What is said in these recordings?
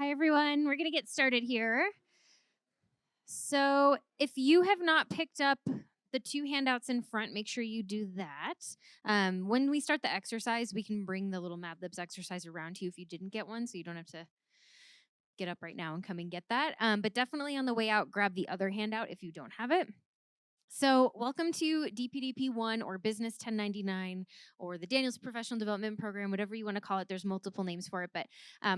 Hi, everyone. We're going to get started here. So, if you have not picked up the two handouts in front, make sure you do that. When we start the exercise, we can bring the little Mad Libs exercise around to you if you didn't get one, so you don't have to get up right now and come and get that. But definitely on the way out, grab the other handout if you don't have it. So, welcome to DPDP 1 or Business 1099 or the Daniels Professional Development Program, whatever you want to call it. There's multiple names for it. But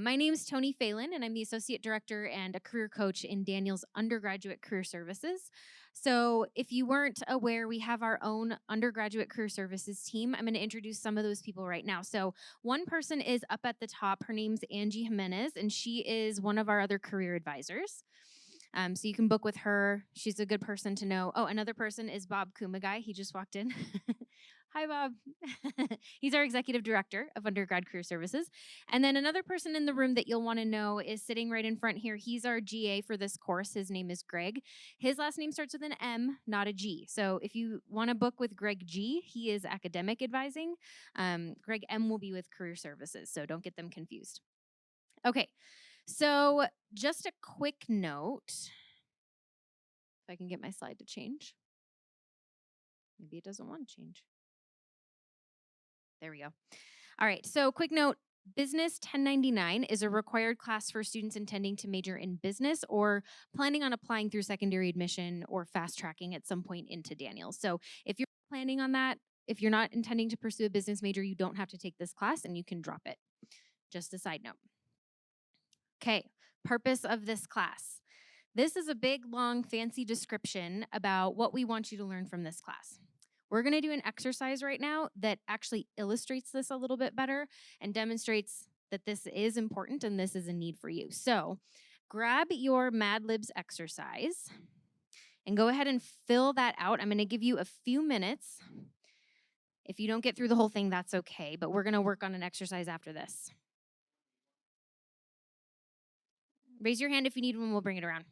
my name is Tony Phelan, and I'm the Associate Director and a Career Coach in Daniels Undergraduate Career Services. So, if you weren't aware, we have our own undergraduate career services team. I'm going to introduce some of those people right now. So, one person is up at the top. Her name's Angie Jimenez, and she is one of our other career advisors. So you can book with her. She's a good person to know. Oh, another person is Bob Kumagai. He just walked in. Hi, Bob. He's our executive director of undergrad career services. And then another person in the room that you'll want to know is sitting right in front here. He's our GA for this course. His name is Greg. His last name starts with an M, not a G. So if you want to book with Greg G, he is academic advising. Greg M will be with career services. So don't get them confused. Okay. So, just a quick note. If I can get my slide to change. Maybe it doesn't want to change. There we go. All right. So, quick note. Business 1099 is a required class for students intending to major in business or planning on applying through secondary admission or fast tracking at some point into Daniels. So, if you're planning on that, if you're not intending to pursue a business major, you don't have to take this class and you can drop it. Just a side note. Okay. Purpose of this class. This is a big, long, fancy description about what we want you to learn from this class. We're going to do an exercise right now that actually illustrates this a little bit better and demonstrates that this is important and this is a need for you. So grab your Mad Libs exercise and go ahead and fill that out. I'm going to give you a few minutes. If you don't get through the whole thing, that's okay, but we're going to work on an exercise after this. Raise your hand if you need one, we'll bring it around.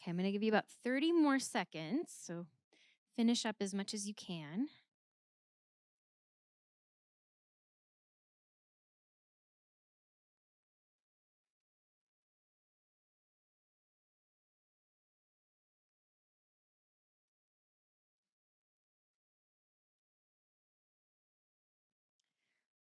Okay, I'm going to give you about 30 more seconds, so finish up as much as you can.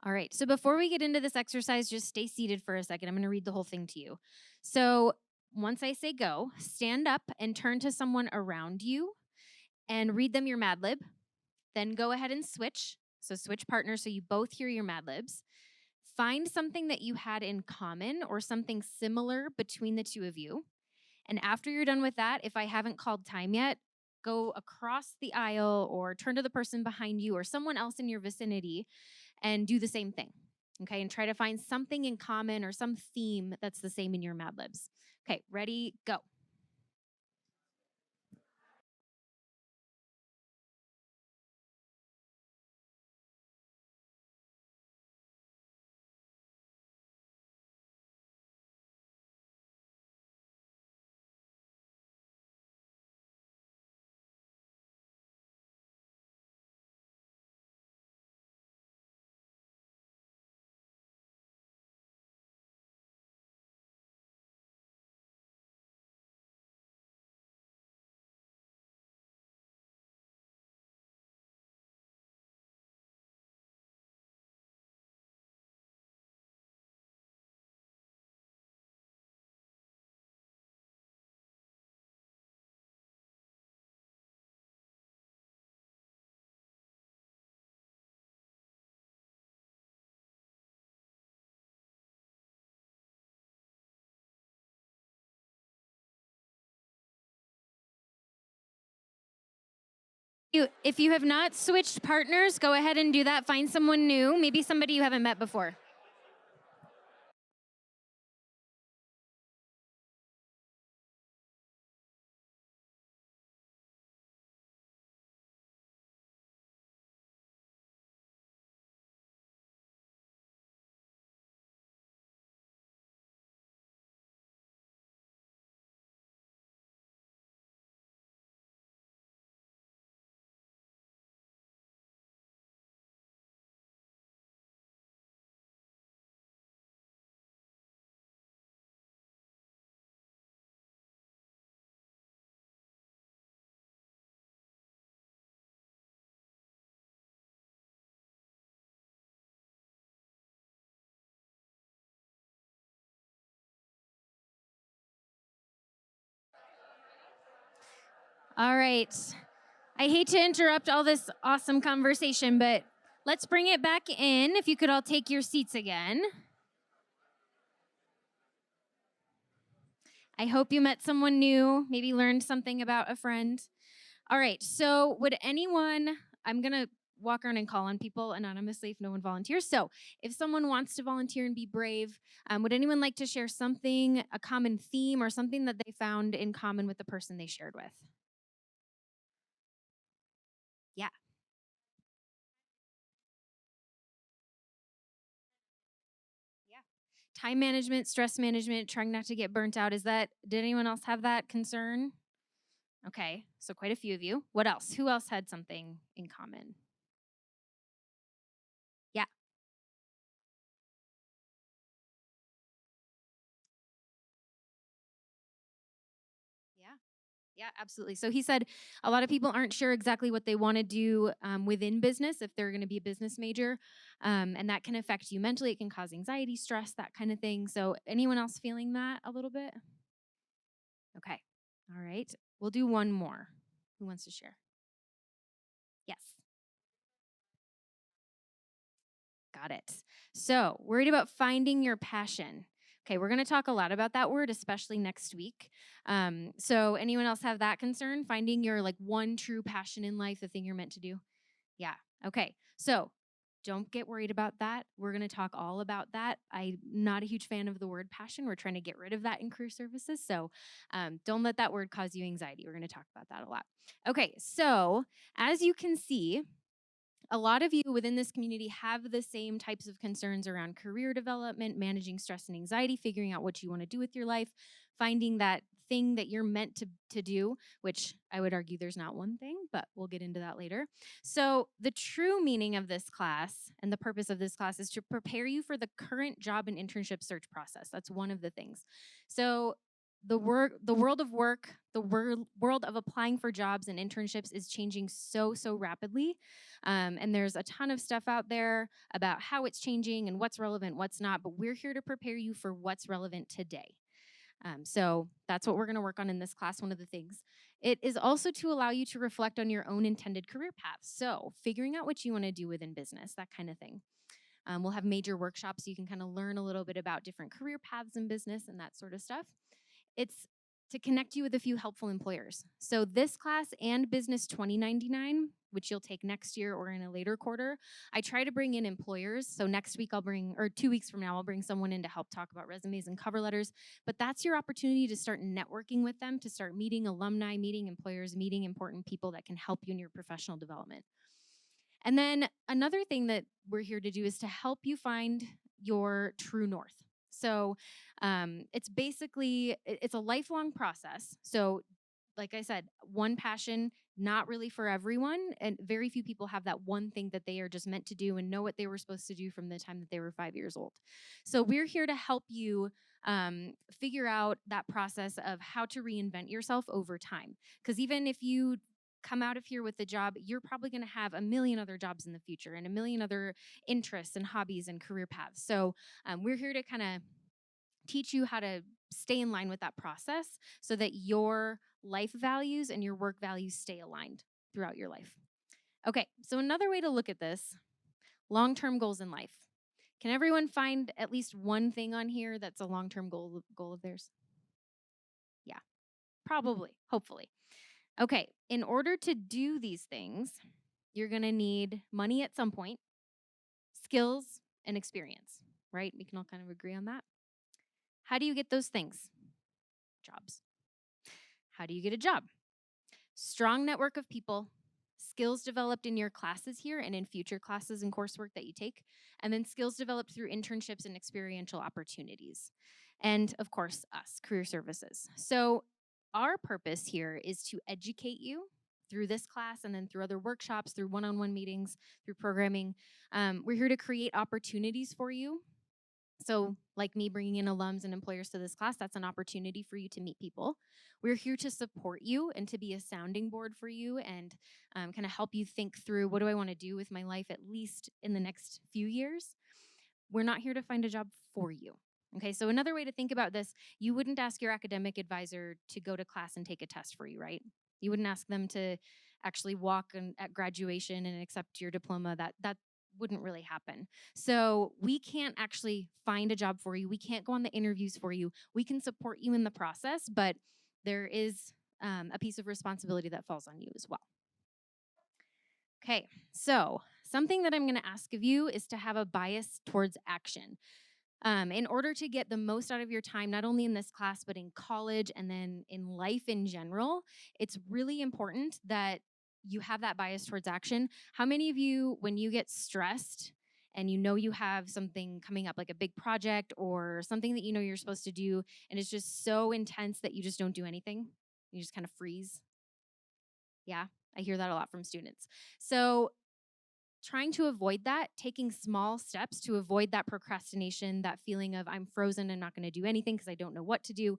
All right, so before we get into this exercise, just stay seated for a second. I'm going to read the whole thing to you. So once I say go, stand up and turn to someone around you and read them your Mad Lib. Then go ahead and switch. So switch partners so you both hear your Mad Libs. Find something that you had in common or something similar between the two of you. And after you're done with that, if I haven't called time yet, go across the aisle or turn to the person behind you or someone else in your vicinity and do the same thing. Okay, and try to find something in common or some theme that's the same in your Mad Libs. Okay, ready, go. If you have not switched partners, go ahead and do that. Find someone new, maybe somebody you haven't met before. All right. I hate to interrupt all this awesome conversation, but let's bring it back in. If you could all take your seats again. I hope you met someone new, maybe learned something about a friend. All right, so would anyone, I'm going to walk around and call on people anonymously if no one volunteers. So if someone wants to volunteer and be brave, would anyone like to share something, a common theme, or something that they found in common with the person they shared with? Yeah. Yeah. Time management, stress management, trying not to get burnt out. Did anyone else have that concern? Okay, so quite a few of you. What else? Who else had something in common? Yeah. Yeah. Yeah, absolutely. So he said a lot of people aren't sure exactly what they want to do within business if they're going to be a business major. And that can affect you mentally. It can cause anxiety, stress, that kind of thing. So, anyone else feeling that a little bit? Okay. All right. We'll do one more. Who wants to share? Yes. Got it. So, worried about finding your passion. Okay, we're going to talk a lot about that word, especially next week. So, anyone else have that concern? Finding your like one true passion in life, the thing you're meant to do? Yeah. Okay. So, don't get worried about that. We're going to talk all about that. I'm not a huge fan of the word passion. We're trying to get rid of that in career services. So, don't let that word cause you anxiety. We're going to talk about that a lot. Okay. So, as you can see, a lot of you within this community have the same types of concerns around career development, managing stress and anxiety, figuring out what you want to do with your life, finding that thing that you're meant to do, which I would argue there's not one thing, but we'll get into that later. So, the true meaning of this class and the purpose of this class is to prepare you for the current job and internship search process. That's one of the things. So, the world of work, the world of applying for jobs and internships is changing so rapidly, and there's a ton of stuff out there about how it's changing and what's relevant, what's not, but we're here to prepare you for what's relevant today. So that's what we're going to work on in this class, one of the things. It is also to allow you to reflect on your own intended career path. So figuring out what you want to do within business, that kind of thing. We'll have major workshops so you can kind of learn a little bit about different career paths in business and that sort of stuff. It's to connect you with a few helpful employers. So this class and Business 2099, which you'll take next year or in a later quarter, I try to bring in employers. So next week or 2 weeks from now, I'll bring someone in to help talk about resumes and cover letters. But that's your opportunity to start networking with them, to start meeting alumni, meeting employers, meeting important people that can help you in your professional development. And then another thing that we're here to do is to help you find your true north. So it's basically it's a lifelong process. So like I said, one passion, not really for everyone, and very few people have that one thing that they are just meant to do and know what they were supposed to do from the time that they were 5 years old. So we're here to help you figure out that process of how to reinvent yourself over time. Because even if you come out of here with a job, you're probably going to have a million other jobs in the future and a million other interests and hobbies and career paths. So we're here to kind of teach you how to stay in line with that process so that your life values and your work values stay aligned throughout your life. Okay, so another way to look at this, long-term goals in life. Can everyone find at least one thing on here that's a long-term goal of theirs? Yeah, probably, hopefully. Okay, in order to do these things, you're going to need money at some point, skills, and experience, right? We can all kind of agree on that. How do you get those things? Jobs. How do you get a job? Strong network of people, skills developed in your classes here and in future classes and coursework that you take, and then skills developed through internships and experiential opportunities. And of course, us, career services. So, our purpose here is to educate you through this class and then through other workshops, through one on one meetings, through programming. We're here to create opportunities for you. So, like me bringing in alums and employers to this class, that's an opportunity for you to meet people. We're here to support you and to be a sounding board for you and kind of help you think through what do I want to do with my life, at least in the next few years. We're not here to find a job for you. Okay, so another way to think about this, you wouldn't ask your academic advisor to go to class and take a test for you, right? You wouldn't ask them to actually walk at graduation and accept your diploma. That wouldn't really happen. So we can't actually find a job for you. We can't go on the interviews for you. We can support you in the process, but there is a piece of responsibility that falls on you as well. Okay, so something that I'm going to ask of you is to have a bias towards action. In order to get the most out of your time, not only in this class, but in college and then in life in general, it's really important that you have that bias towards action. How many of you, when you get stressed and you know you have something coming up, like a big project or something that you know you're supposed to do, and it's just so intense that you just don't do anything? You just kind of freeze? Yeah, I hear that a lot from students. So, trying to avoid that, taking small steps to avoid that procrastination, that feeling of I'm frozen and not going to do anything because I don't know what to do.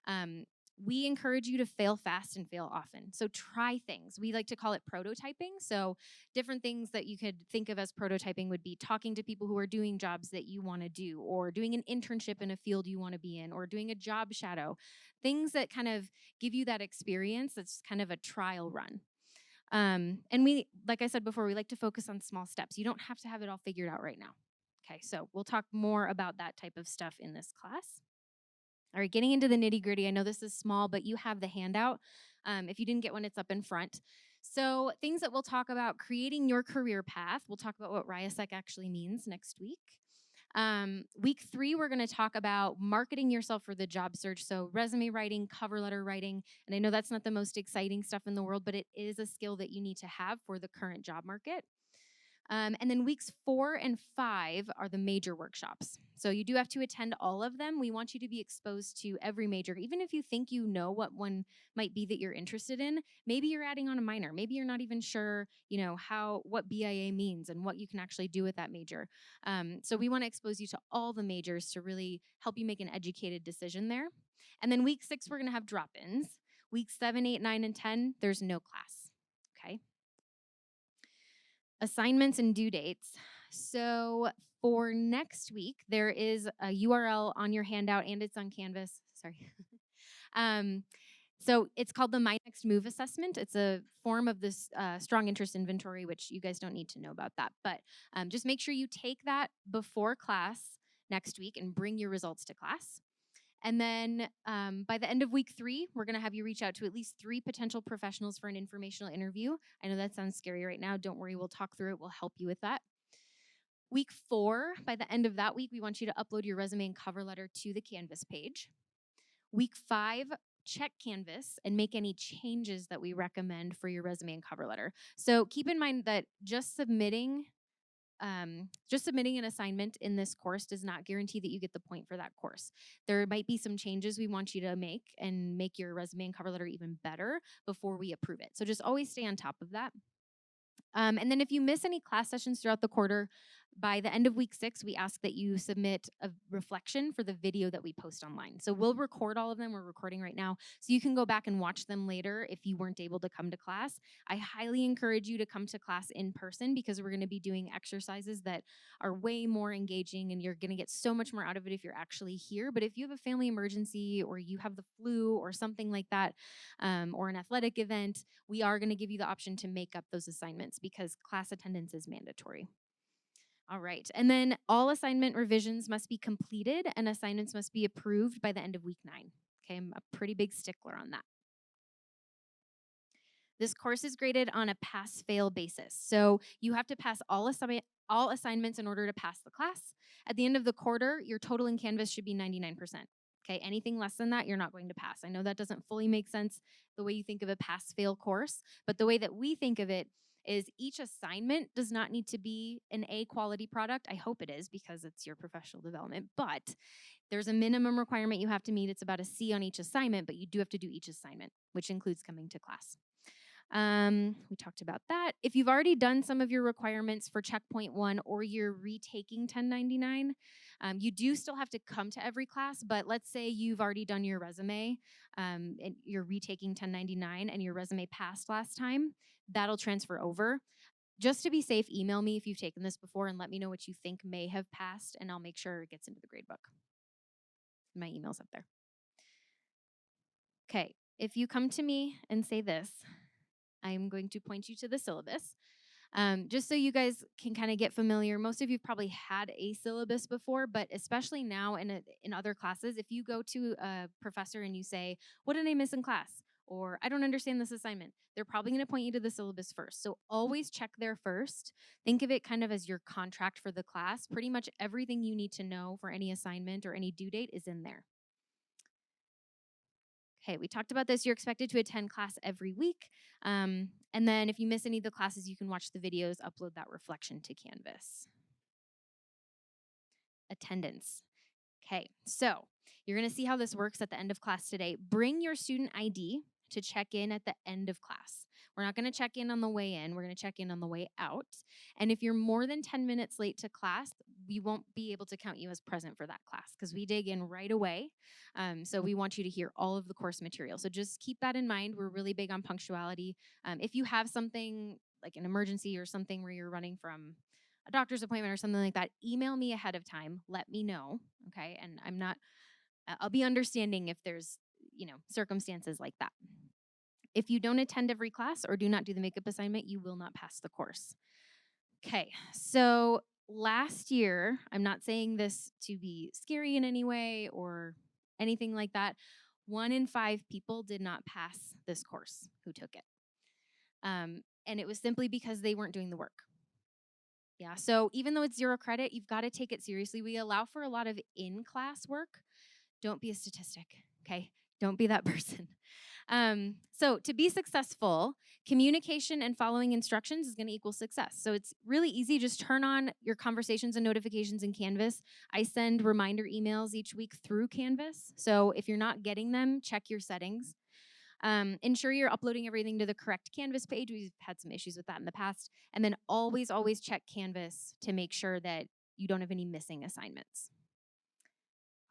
Um, we encourage you to fail fast and fail often. So try things. We like to call it prototyping. So different things that you could think of as prototyping would be talking to people who are doing jobs that you want to do, or doing an internship in a field you want to be in, or doing a job shadow. Things that kind of give you that experience that's kind of a trial run. And we, like I said before, we like to focus on small steps. You don't have to have it all figured out right now. Okay, so we'll talk more about that type of stuff in this class. All right, getting into the nitty gritty. I know this is small, but you have the handout. If you didn't get one, it's up in front. So, things that we'll talk about: creating your career path. We'll talk about what RIASEC actually means next week. Week 3, we're going to talk about marketing yourself for the job search. So, resume writing, cover letter writing. And I know that's not the most exciting stuff in the world, but it is a skill that you need to have for the current job market. And then weeks 4 and 5 are the major workshops. So you do have to attend all of them. We want you to be exposed to every major, even if you think you know what one might be that you're interested in. Maybe you're adding on a minor. Maybe you're not even sure, what BIA means and what you can actually do with that major. So we want to expose you to all the majors to really help you make an educated decision there. And then week 6, we're going to have drop-ins. Week 7, 8, 9, and 10, there's no class. Okay. Assignments and due dates. So for next week, there is a URL on your handout and it's on Canvas. Sorry. um, so it's called the My Next Move assessment. It's a form of this strong interest inventory, which you guys don't need to know about that. But just make sure you take that before class next week and bring your results to class. And then by the end of week 3, we're going to have you reach out to at least 3 potential professionals for an informational interview. I know that sounds scary right now. Don't worry, we'll talk through it. We'll help you with that. Week 4, by the end of that week, we want you to upload your resume and cover letter to the Canvas page. Week 5, check Canvas and make any changes that we recommend for your resume and cover letter. So keep in mind that just submitting an assignment in this course does not guarantee that you get the point for that course. There might be some changes we want you to make and make your resume and cover letter even better before we approve it. So just always stay on top of that. And then if you miss any class sessions throughout the quarter, by the end of week 6, we ask that you submit a reflection for the video that we post online. So we'll record all of them. We're recording right now. So you can go back and watch them later if you weren't able to come to class. I highly encourage you to come to class in person because we're going to be doing exercises that are way more engaging and you're going to get so much more out of it if you're actually here. But if you have a family emergency or you have the flu or something like that, or an athletic event, we are going to give you the option to make up those assignments because class attendance is mandatory. All right. And then all assignment revisions must be completed and assignments must be approved by the end of week 9. Okay. I'm a pretty big stickler on that. This course is graded on a pass-fail basis. So you have to pass all assignments in order to pass the class. At the end of the quarter, your total in Canvas should be 99%. Okay, anything less than that, you're not going to pass. I know that doesn't fully make sense the way you think of a pass-fail course, but the way that we think of it is each assignment does not need to be an A quality product. I hope it is because it's your professional development, but there's a minimum requirement you have to meet. It's about a C on each assignment, but you do have to do each assignment, which includes coming to class. We talked about that. If you've already done some of your requirements for checkpoint 1 or you're retaking 1099, you do still have to come to every class, but let's say you've already done your resume and you're retaking 1099 and your resume passed last time, that'll transfer over. Just to be safe, email me if you've taken this before and let me know what you think may have passed, and I'll make sure it gets into the gradebook. My email's up there. Okay, if you come to me and say this, I'm going to point you to the syllabus. Just so you guys can kind of get familiar, most of you probably had a syllabus before, but especially now in other classes, if you go to a professor and you say, what did I miss in class? Or I don't understand this assignment, they're probably going to point you to the syllabus first. So always check there first. Think of it kind of as your contract for the class. Pretty much everything you need to know for any assignment or any due date is in there. Okay, we talked about this. You're expected to attend class every week. And then if you miss any of the classes, you can watch the videos, upload that reflection to Canvas. Attendance. Okay, so you're going to see how this works at the end of class today. Bring your student ID to check in at the end of class. We're not going to check in on the way in. We're going to check in on the way out. And if you're more than 10 minutes late to class, we won't be able to count you as present for that class because we dig in right away. So we want you to hear all of the course material. So just keep that in mind. We're really big on punctuality. If you have something like an emergency or something where you're running from a doctor's appointment or something like that, email me ahead of time. Let me know, okay? And I'll be understanding if there's, circumstances like that. If you don't attend every class or do not do the makeup assignment, you will not pass the course. Okay, so last year, I'm not saying this to be scary in any way or anything like that. 1 in 5 people did not pass this course who took it. And it was simply because they weren't doing the work. Yeah, so even though it's 0 credit, you've got to take it seriously. We allow for a lot of in-class work. Don't be a statistic, okay? Don't be that person. So to be successful, communication and following instructions is going to equal success. So it's really easy. Just turn on your conversations and notifications in Canvas. I send reminder emails each week through Canvas. So if you're not getting them, check your settings. Ensure you're uploading everything to the correct Canvas page. We've had some issues with that in the past. And then always check Canvas to make sure that you don't have any missing assignments.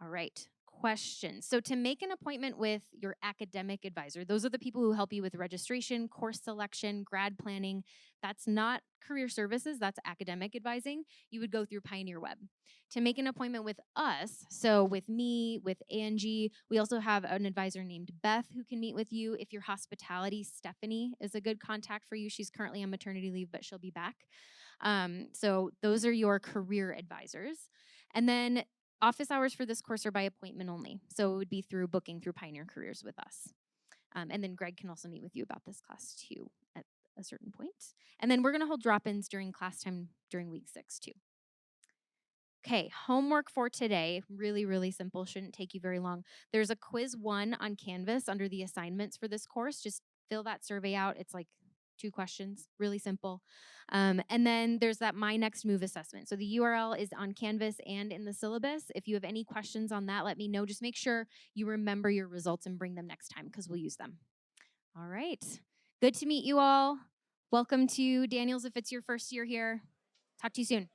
All right, questions. So to make an appointment with your academic advisor, those are the people who help you with registration, course selection, grad planning. That's not career services, that's academic advising. You would go through Pioneer Web. To make an appointment with us, so with me, with Angie, we also have an advisor named Beth who can meet with you. If you're hospitality, Stephanie is a good contact for you. She's currently on maternity leave, but she'll be back. So those are your career advisors. And then office hours for this course are by appointment only. So it would be through booking through Pioneer Careers with us. And then Greg can also meet with you about this class too at a certain point. And then we're going to hold drop-ins during class time during week 6 too. Okay, homework for today, really, really simple, shouldn't take you very long. There's a quiz 1 on Canvas under the assignments for this course. Just fill that survey out. It's like 2 questions, really simple. And then there's that My Next Move assessment. So the URL is on Canvas and in the syllabus. If you have any questions on that, let me know. Just make sure you remember your results and bring them next time because we'll use them. All right, good to meet you all. Welcome to Daniels if it's your first year here. Talk to you soon.